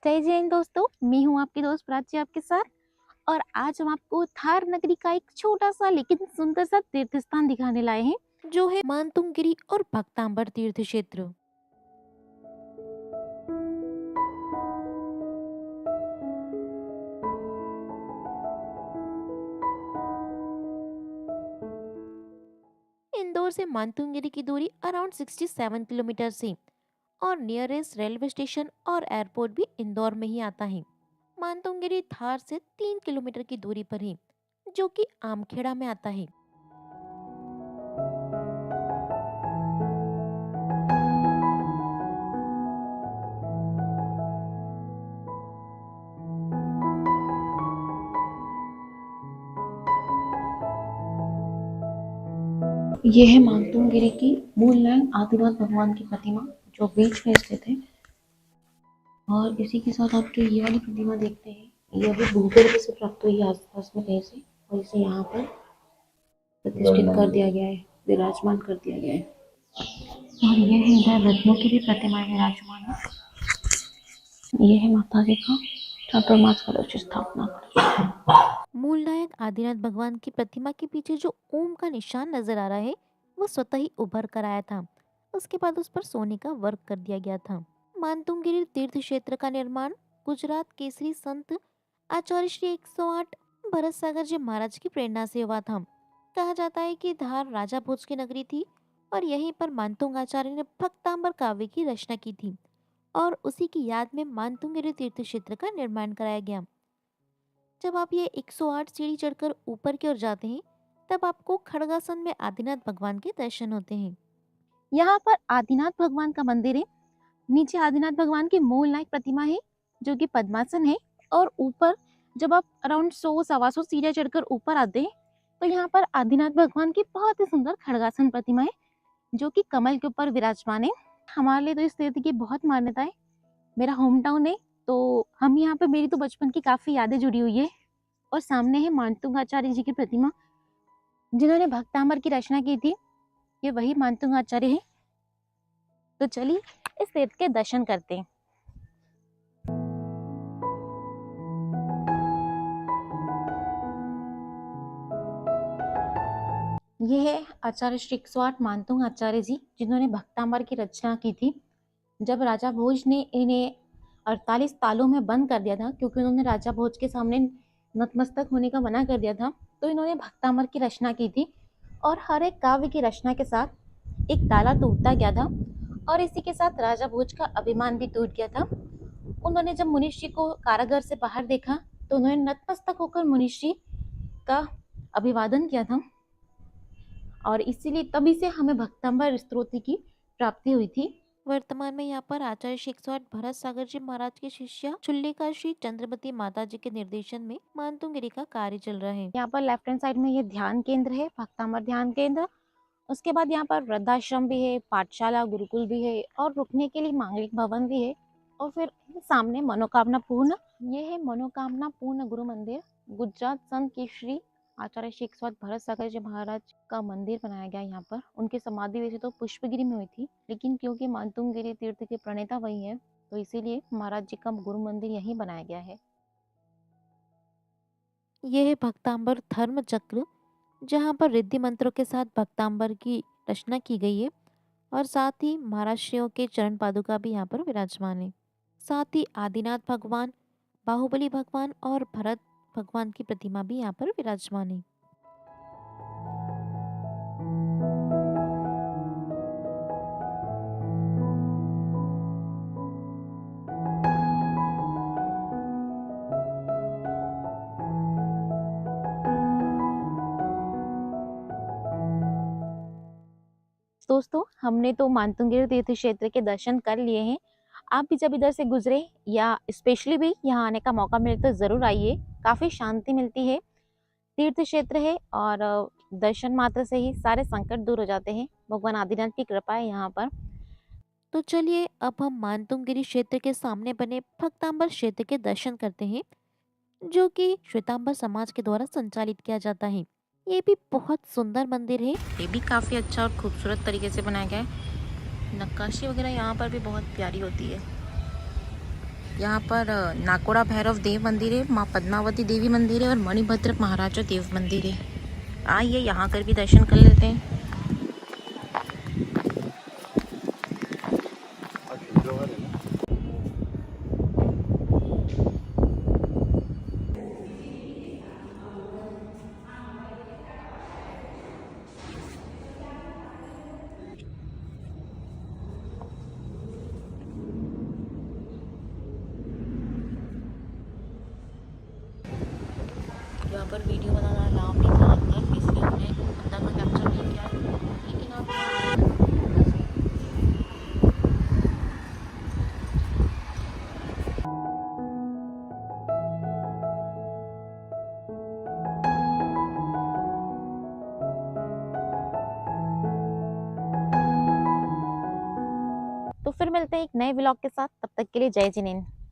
जय जैन दोस्तों, मैं हूँ आपकी दोस्त प्राची आपके साथ। और आज हम आपको थार नगरी का एक छोटा सा लेकिन सुंदर सा तीर्थ स्थान दिखाने लाए हैं, जो है मानतुंगगिरी और भक्तांबर तीर्थ क्षेत्र। इंदौर से मानतुंगगिरी की दूरी अराउंड 67 किलोमीटर से और नियरेस्ट रेलवे स्टेशन और एयरपोर्ट भी इंदौर में ही आता है। मानतुंगगिरी धार से 3 किलोमीटर की दूरी पर है, जो कि आमखेड़ा में आता है। ये है मानतुंगगिरी की मूल लैंड आदिनाथ भगवान की प्रतिमा जो बीच में स्थित है। और इसी के साथ आप जो ये वाली प्रतिमा देखते हैं ये अभी भूगर्भ से प्राप्त हुई है आसपास में कहीं से, और इसे यहाँ पर प्रतिष्ठित कर दिया गया है, विराजमान कर दिया गया है। और ये है इधर रत्नों की भी प्रतिमाएं विराजमान है। ये है माता जी का चातुर्मास कलश स्थापना कलश। मूल नायक आदिनाथ भगवान की प्रतिमा के पीछे जो ओम का निशान नजर आ रहा है वो स्वतः ही उभर कर आया था। उसके बाद उस पर सोने का वर्क कर दिया गया था। मानतुंगगिरी तीर्थ क्षेत्र का निर्माण गुजरात केसरी संत आचार्य श्री 108 भरत सागर जी महाराज की प्रेरणा से हुआ था। कहा जाता है कि धार राजा भोज की नगरी थी और यहीं पर मानतुंग आचार्य ने भक्तांबर काव्य की रचना की थी और उसी की याद में मानतुंगगिरी तीर्थ क्षेत्र का निर्माण कराया गया। जब आप ये 108 सीढ़ी चढ़कर ऊपर की ओर जाते हैं तब आपको खड़गासन में आदिनाथ भगवान के दर्शन होते हैं। यहाँ पर आदिनाथ भगवान का मंदिर है। नीचे आदिनाथ भगवान की मूल नायक प्रतिमा है जो कि पद्मासन है। और ऊपर जब आप अराउंड 100-125 सीढ़ियां चढ़कर ऊपर आते हैं तो यहाँ पर आदिनाथ भगवान की बहुत ही सुंदर खड़गासन प्रतिमा है जो कि कमल के ऊपर विराजमान है। हमारे लिए तो इस तीर्थ की बहुत मान्यता है। मेरा होम टाउन है तो हम यहाँ पे, मेरी तो बचपन की काफी यादें जुड़ी हुई है। और सामने है मानतुंग आचार्य जी की प्रतिमा जिन्होंने भक्तांबर की रचना की थी। ये वही मानतुंग आचार्य है। तो चलिए इस तीर्थ के दर्शन करते हैं। ये है आचार्य श्री 108 मानतुंग आचार्य जी जिन्होंने भक्तांबर की रचना की थी। जब राजा भोज ने इन्हें 48 तालों में बंद कर दिया था क्योंकि उन्होंने राजा भोज के सामने नतमस्तक होने का मना कर दिया था, तो इन्होंने भक्तांबर की रचना की थी। और हर एक काव्य की रचना के साथ एक ताला टूटता गया था और इसी के साथ राजा भोज का अभिमान भी टूट गया था। उन्होंने जब मुनिषी को कारागार से बाहर देखा तो उन्होंने नतमस्तक होकर मुनिषी का अभिवादन किया था और इसीलिए तभी से हमें भक्तांबर स्तोत्र की प्राप्ति हुई थी। वर्तमान में यहाँ पर आचार्य श्री 108 भरत सागर जी महाराज की शिष्या चुल्लिका श्री चंद्रमती माता जी के निर्देशन में मानतुंगगिरी का कार्य चल रहा है। यहाँ पर लेफ्ट हैंड साइड में ये ध्यान केंद्र है, भक्तांबर ध्यान केंद्र। उसके बाद यहाँ पर वृद्धाश्रम भी है, पाठशाला गुरुकुल भी है और रुकने के लिए मांगलिक भवन भी है। और फिर सामने मनोकामना पूर्ण, ये है मनोकामना पूर्ण गुरु मंदिर। गुजरात संत केसरी आचार्य श्री 108 भरत सागर जी महाराज का मंदिर बनाया गया यहाँ पर। उनकी समाधि वैसे तो पुष्पगिरी में हुई थी, लेकिन क्योंकि मानतुंगगिरी तीर्थ के प्रणेता वही है तो इसीलिए महाराज जी का गुरु मंदिर यहीं बनाया गया है। यह है भक्तांबर धर्म चक्र जहाँ पर रिद्धि मंत्रों के साथ भक्तांबर की रचना की गई है और साथ ही महाराष्ट्रियों के चरण पादुका भी यहाँ पर विराजमान है। साथ ही आदिनाथ भगवान, बाहुबली भगवान और भरत भगवान की प्रतिमा भी यहाँ पर विराजमान है। दोस्तों, हमने तो मानतुंगगिरी तीर्थ क्षेत्र के दर्शन कर लिए हैं। आप भी जब इधर से गुजरे या स्पेशली भी यहाँ आने का मौका मिले तो जरूर आइए। काफी शांति मिलती है, तीर्थ क्षेत्र है और दर्शन मात्र से ही सारे संकट दूर हो जाते हैं। भगवान आदिनाथ की कृपा है यहाँ पर। तो चलिए अब हम मानतुंगगिरी क्षेत्र के सामने बने भक्तांबर क्षेत्र के दर्शन करते हैं, जो कि श्वेतांबर समाज के द्वारा संचालित किया जाता है। ये भी बहुत सुंदर मंदिर है। ये भी काफी अच्छा और खूबसूरत तरीके से बनाया गया है। नक्काशी वगैरह यहाँ पर भी बहुत प्यारी होती है। यहाँ पर नाकोड़ा भैरव देव मंदिर है, माँ पद्मावती देवी मंदिर है और मणिभद्र महाराजा देव मंदिर है। आइए यहाँ कर भी दर्शन कर लेते हैं। यहाँ पर वीडियो बनाना अलाउ नहीं था अंदर, इसलिए हमने अंदर का कैप्चर नहीं किया है, लेकिन आप तो फिर मिलते हैं एक नए व्लॉग के साथ। तब तक के लिए जय जिनेंद्र।